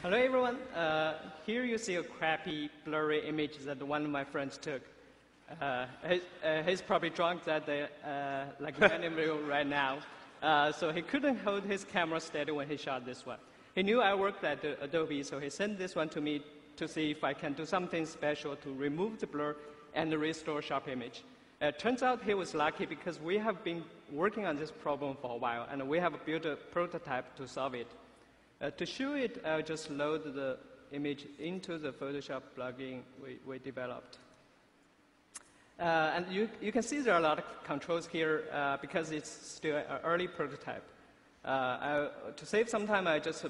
Hello, everyone. Here you see a crappy, blurry image that one of my friends took. He's probably drunk that day, like many of you right now. So he couldn't hold his camera steady when he shot this one. He knew I worked at Adobe, so he sent this one to me to see if I can do something special to remove the blur and restore sharp image. Turns out he was lucky because we have been working on this problem for a while, and we have built a prototype to solve it. To show it, I'll just load the image into the Photoshop plugin we developed. And you can see there are a lot of controls here because it's still an early prototype. To save some time, I just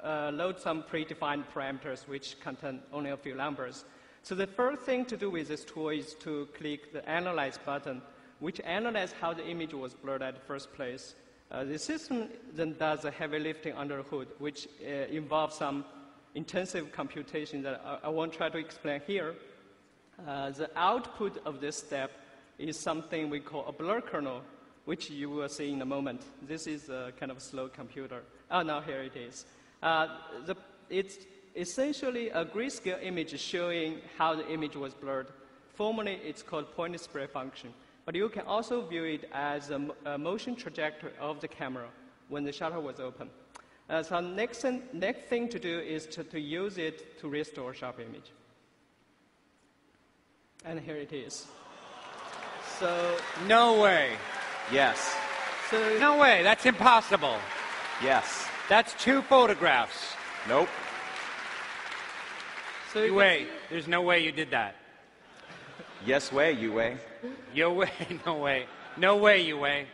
load some predefined parameters which contain only a few numbers. So the first thing to do with this tool is to click the Analyze button, which analyzes how the image was blurred at the first place. The system then does the heavy lifting under the hood, which involves some intensive computation that I won't try to explain here. The output of this step is something we call a blur kernel, which you will see in a moment. This is a kind of slow computer. Oh, now here it is. It's essentially a grayscale image showing how the image was blurred. Formally, it's called point spray function. But you can also view it as a motion trajectory of the camera when the shutter was open. So next thing to do is to use it to restore sharp image. And here it is. So no way. Yes. So no way. That's impossible. Yes. That's 2 photographs. Nope. So you way. There's no way you did that. Yes way, you way. Yo way, no way. No way, you way.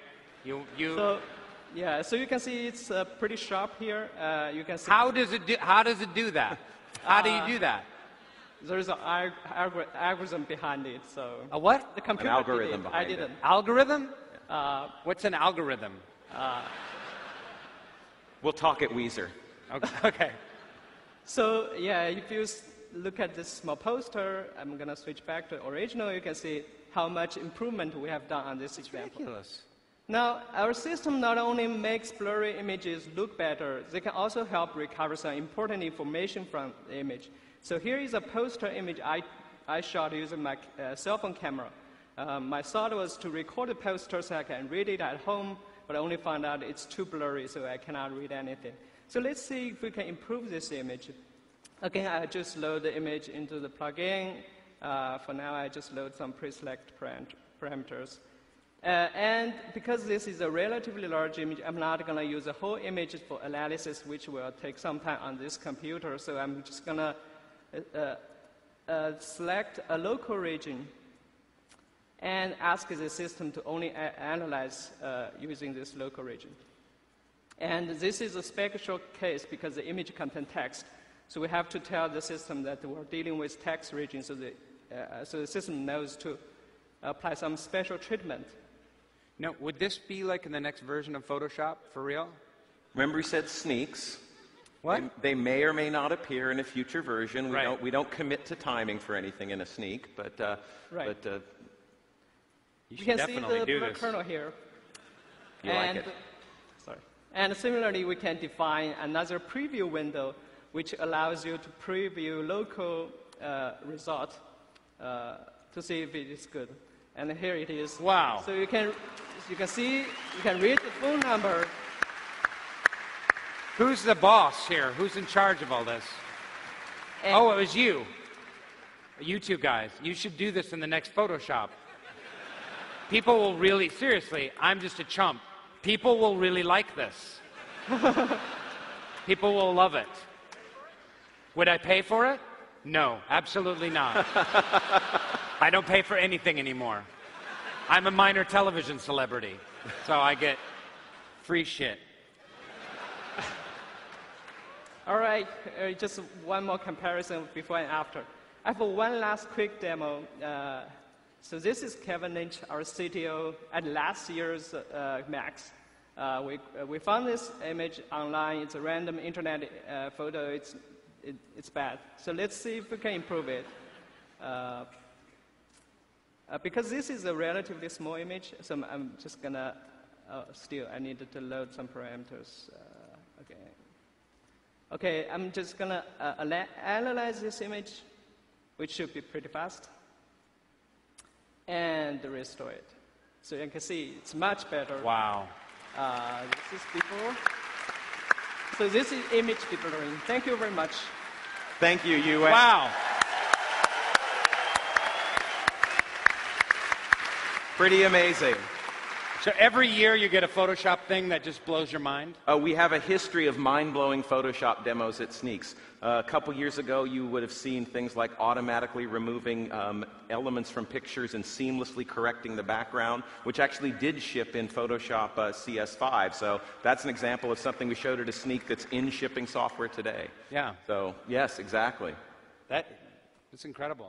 You. So, yeah, so you can see it's pretty sharp here. You can see. How does it do that? How do you do that? There's an algorithm behind it. So a what? The computer. An algorithm did it. behind I didn't. it. Algorithm? What's an algorithm? We'll talk at Weezer. Okay. So yeah, if you look at this small poster, I'm going to switch back to original. You can see how much improvement we have done on this example. Ridiculous. Now, our system not only makes blurry images look better, they can also help recover some important information from the image. So here is a poster image I shot using my cell phone camera. My thought was to record the poster so I can read it at home, but I only found out it's too blurry, so I cannot read anything. So let's see if we can improve this image. Again, I just load the image into the plugin. For now, I just load some pre-select parameters. And because this is a relatively large image, I'm not going to use the whole image for analysis, which will take some time on this computer. So I'm just going to select a local region and ask the system to only analyze using this local region. And this is a special case because the image contains text. So we have to tell the system that we're dealing with text region so the system knows to apply some special treatment. Now, would this be like in the next version of Photoshop, for real? Remember, he said sneaks. What? They may or may not appear in a future version. Right. We don't commit to timing for anything in a sneak, but right. You can definitely see the do blur this. kernel here. You like it. Sorry. And similarly, we can define another preview window which allows you to preview local result to see if it is good. And here it is. Wow. So you can see, you can read the phone number. Who's the boss here? Who's in charge of all this? And Oh, it was you. You two guys. You should do this in the next Photoshop. People will really, seriously, I'm just a chump. People will really like this. People will love it. Would I pay for it? No, absolutely not. I don't pay for anything anymore. I'm a minor television celebrity, so I get free shit. All right, just one more comparison before and after. I have one last quick demo. So this is Kevin Lynch, our CTO, at last year's Max. We found this image online. It's a random internet photo. It's bad. So let's see if we can improve it. Because this is a relatively small image, so I'm just going to, I needed to load some parameters again. Okay, I'm just going to analyze this image, which should be pretty fast, and restore it. So you can see it's much better. Wow. This is before. So this is image deblurring. Thank you very much. Thank you, you. Wow. Pretty amazing. So every year you get a Photoshop thing that just blows your mind? We have a history of mind-blowing Photoshop demos at Sneaks. A couple years ago, you would have seen things like automatically removing elements from pictures and seamlessly correcting the background, which actually did ship in Photoshop CS5. So that's an example of something we showed at a Sneak that's in shipping software today. Yeah. So yes, exactly. That's incredible.